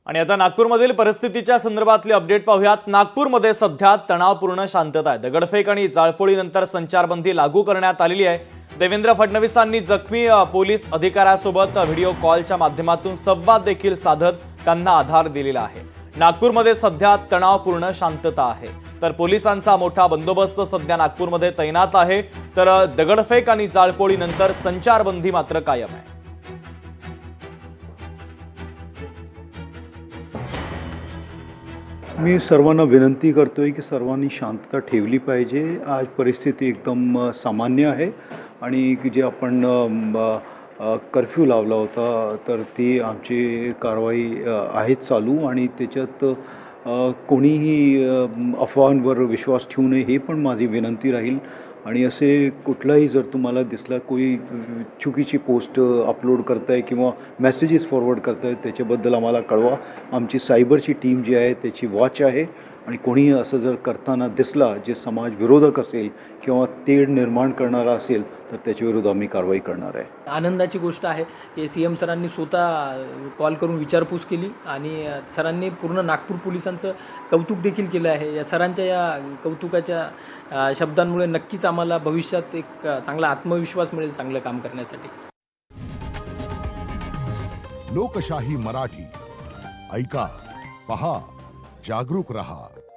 आणि आता नागपूरमधील परिस्थितीच्या संदर्भातले अपडेट पाहूयात। नागपूरमध्ये सध्या तणावपूर्ण शांतता आहे। दगडफेक आणि जाळपोळीनंतर संचारबंदी लागू करण्यात आलेली आहे। देवेंद्र फडणवीसांनी जखमी पोलीस अधिकाऱ्यासोबत व्हिडिओ कॉलच्या माध्यमातून संवाद देखील साधत त्यांना आधार दिलेला आहे। नागपूरमध्ये सध्या तणावपूर्ण शांतता आहे, तर पोलिसांचा मोठा बंदोबस्त सध्या नागपूरमध्ये तैनात आहे। तर दगडफेक आणि जाळपोळीनंतर संचारबंदी मात्र कायम आहे। मी सर्वांना विनंती करतोय की सर्वांनी शांतता ठेवली पाहिजे। आज परिस्थिती एकदम सामान्य आहे आणि जे आपण कर्फ्यू लावला होता तर ती आमची कारवाई आहेच चालू आणि त्याच्यात कोणीही अफवांवर विश्वास ठेवू नये हे पण माझी विनंती राहील। आणि असे कुठलाही जर तुम्हाला दिसला कोणी चुकीची पोस्ट अपलोड करताय किंवा मेसेजेस फॉरवर्ड करताय त्याच्याबद्दल आम्हाला कळवा। आमची सायबरची टीम जी आहे त्याची वॉच आहे आणि कोणी असं जर करताना दिसला जे समाज विरोधक असेल किंवा तेढ निर्माण करणारा असेल तर त्याच्याविरुद्ध आम्ही कारवाई करणार आहे। आनंदाची गोष्ट आहे की सीएम सरांनी स्वतः कॉल करून विचारपूस केली आणि सरांनी पूर्ण नागपूर पोलिसांचं कौतुक देखील केलं आहे। या सरांच्या या कौतुकाच्या शब्दांमुळे नक्कीच आम्हाला भविष्यात एक चांगला आत्मविश्वास मिळेल चांगलं काम करण्यासाठी। लोकशाही मराठी ऐका, पहा, जागरूक रहा।